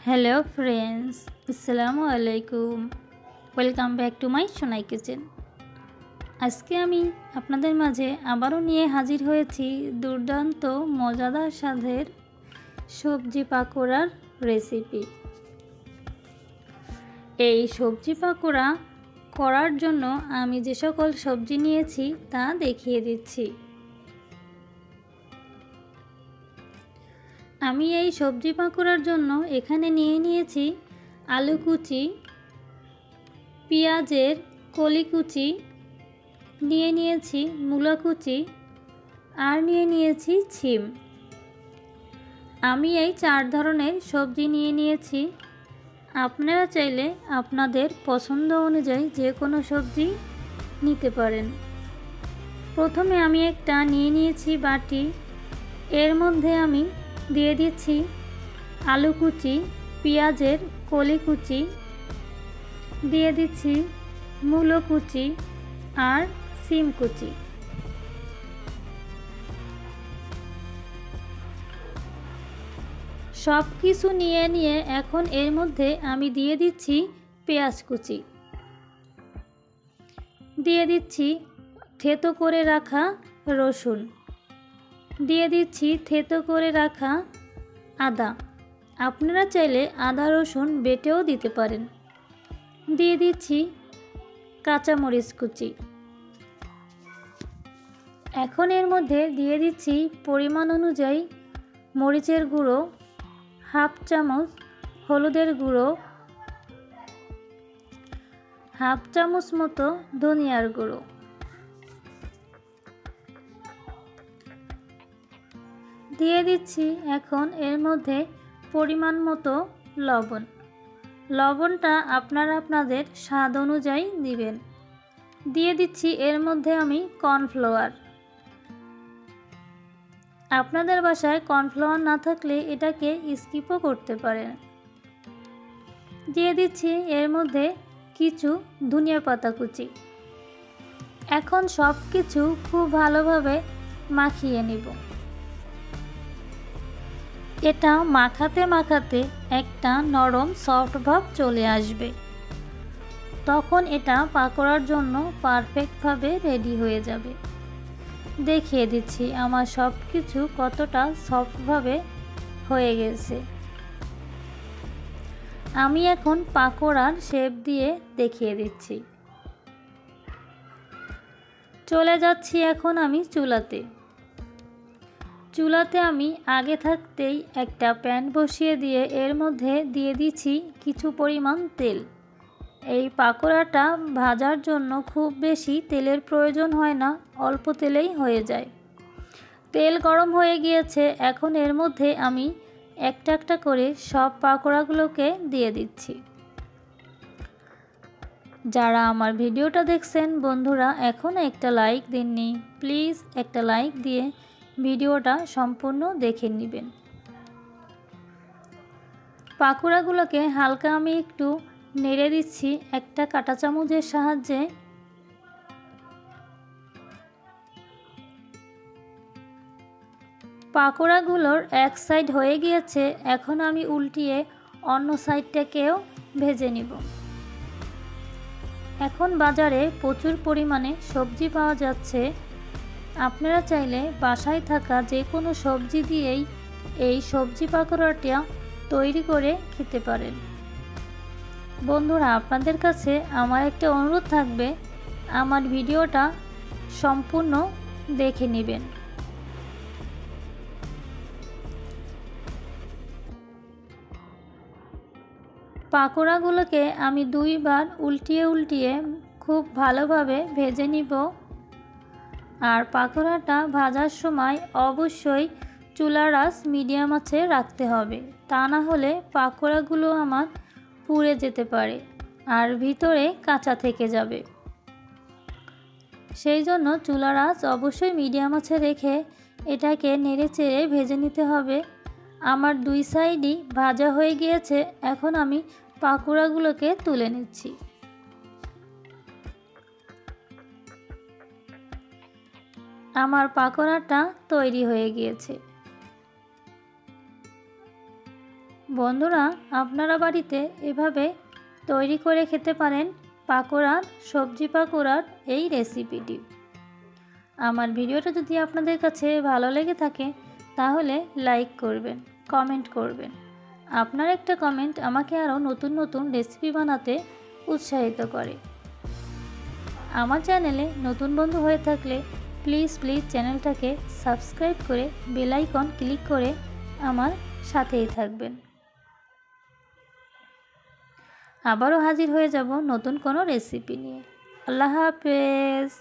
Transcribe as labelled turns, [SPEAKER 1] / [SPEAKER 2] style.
[SPEAKER 1] Hello friends, আসসালামু আলাইকুম। Welcome back to my Sonai kitchen. আজকে আমি আপনাদের মাঝে আবারও নিয়ে হাজির হয়েছি দুর্দান্ত মজাদার স্বাদের সবজি পাকোড়ার রেসিপি। এই সবজি পাকোড়া করার জন্য আমি যে সকল সবজি নিয়েছি তা দেখিয়ে দিচ্ছি। আমি এই সবজি পাকোড়ার জন্য এখানে নিয়েছি আলু কুচি, পেঁয়াজের কলি কুচি, নিয়েছি মূলা কুচি আর নিয়েছি শিম। আমি এই 4 ধরনের সবজি নিয়েছি। আপনারা চাইলে আপনাদের পছন্দ অনুযায়ী যে কোনো সবজি নিতে পারেন। প্রথমে আমি একটা নিয়েছি বাটি। এর মধ্যে আমি দিয়ে দিচ্ছি আলু কুচি, পেঁয়াজের কলি কুচি, দিয়ে দিচ্ছি মূলো কুচি আর শিম কুচি। সব কিছু নিয়ে এখন এর মধ্যে আমি দিয়ে দিচ্ছি পেঁয়াজ কুচি, দিয়ে দিচ্ছি থেতো করে রাখা রসুন, দিয়ে দিচ্ছি থেতো করে রাখা আদা। আপনারা চাইলে আদা রসুন বেটেও দিতে পারেন। দিয়ে দিচ্ছি কাঁচামরিচ কুচি। এখন এর মধ্যে দিয়ে দিচ্ছি পরিমাণ অনুযায়ী মরিচের গুঁড়ো, হাফ চামচ হলুদের গুঁড়ো, হাফ চামচ মতো ধনিয়ার গুঁড়ো, দিয়ে দিচ্ছি এখন এর মধ্যে পরিমাণ মতো লবণ। লবণটা আপনারা আপনাদের স্বাদ অনুযায়ী দিবেন। দিয়ে দিচ্ছি এর মধ্যে আমি কর্নফ্লাওয়ার। আপনাদের বাসায় কর্নফ্লাওয়ার না থাকলে এটাকে স্কিপও করতে পারেন। দিয়ে দিচ্ছি এর মধ্যে কিছু ধনিয়া পাতা কুচি। এখন সব কিছু খুব ভালোভাবে মাখিয়ে নিব। এটা মাখাতে একটা নরম সফট ভাব চলে আসবে, তখন এটা পাকোড়ার জন্য পারফেক্টভাবে রেডি হয়ে যাবে। দেখিয়ে দিচ্ছি আমার সব কিছু কতটা সফটভাবে হয়ে গেছে। আমি এখন পাকোড়ার শেপ দিয়ে দেখিয়ে দিচ্ছি। চলে যাচ্ছি এখন আমি চুলাতে আমি আগে থাকতেই একটা প্যান বসিয়ে দিয়ে এর মধ্যে দিয়ে দিচ্ছি কিছু পরিমাণ তেল। এই পাকোড়াটা ভাজার জন্য খুব বেশি তেলের প্রয়োজন হয় না, অল্প তেলেই হয়ে যায়। তেল গরম হয়ে গিয়েছে। এখন এর মধ্যে আমি একটা একটা করে সব পাকোড়াগুলোকে দিয়ে দিচ্ছি। যারা আমার ভিডিওটা দেখছেন বন্ধুরা এখনও একটা লাইক দেননি, প্লিজ একটা লাইক দিয়ে ভিডিওটা সম্পূর্ণ দেখে নেবেন। পাকোড়াগুলোকে হালকা আমি একটু নেড়ে দিচ্ছি একটা কাঁটা চামচের সাহায্যে। পাকোড়াগুলোর এক সাইড হয়ে গিয়েছে। এখন আমি উল্টিয়ে অন্য সাইডটাকেও ভেজে নিব। এখন বাজারে প্রচুর পরিমাণে সবজি পাওয়া যাচ্ছে। আপনারা চাইলে বাসায় থাকা যে কোনো সবজি দিয়েই এই সবজি পাকোড়াটা তৈরি করে খেতে পারেন। বন্ধুরা আপনাদের কাছে আমার একটা অনুরোধ থাকবে, আমার ভিডিওটা সম্পূর্ণ দেখে নেবেন। পাকোড়াগুলোকে আমি 2 বার উল্টিয়ে খুব ভালোভাবে ভেজে নিব। আর পাকোড়াটা ভাজার সময় অবশ্যই চুলার আঁচ মিডিয়াম আঁচে রাখতে হবে, তা না হলে পাকোড়াগুলো আমার পুড়ে যেতে পারে আর ভিতরে কাঁচা থেকে যাবে। সেই জন্য চুলার আঁচ অবশ্যই মিডিয়াম আঁচে রেখে এটাকে নেড়েচেড়ে ভেজে নিতে হবে। আমার 2 সাইডই ভাজা হয়ে গিয়েছে। এখন আমি পাকোড়াগুলোকে তুলে নিচ্ছি। আমার পাকোড়াটা তৈরি হয়ে গিয়েছে। বন্ধুরা, আপনারা বাড়িতে এভাবে তৈরি করে খেতে পারেন পাকোড়ার, সবজি পাকোড়ার এই রেসিপিটি। আমার ভিডিওটা যদি আপনাদের কাছে ভালো লেগে থাকে তাহলে লাইক করবেন, কমেন্ট করবেন। আপনার একটা কমেন্ট আমাকে আরও নতুন নতুন রেসিপি বানাতে উৎসাহিত করে। আমার চ্যানেলে নতুন বন্ধু হয়ে থাকলে প্লিজ চ্যানেলটাকে সাবস্ক্রাইব করে বেল আইকন ক্লিক করে আমার সাথেই থাকবেন। আবারও হাজির হয়ে যাব নতুন কোনো রেসিপি নিয়ে। আল্লাহ হাফেজ।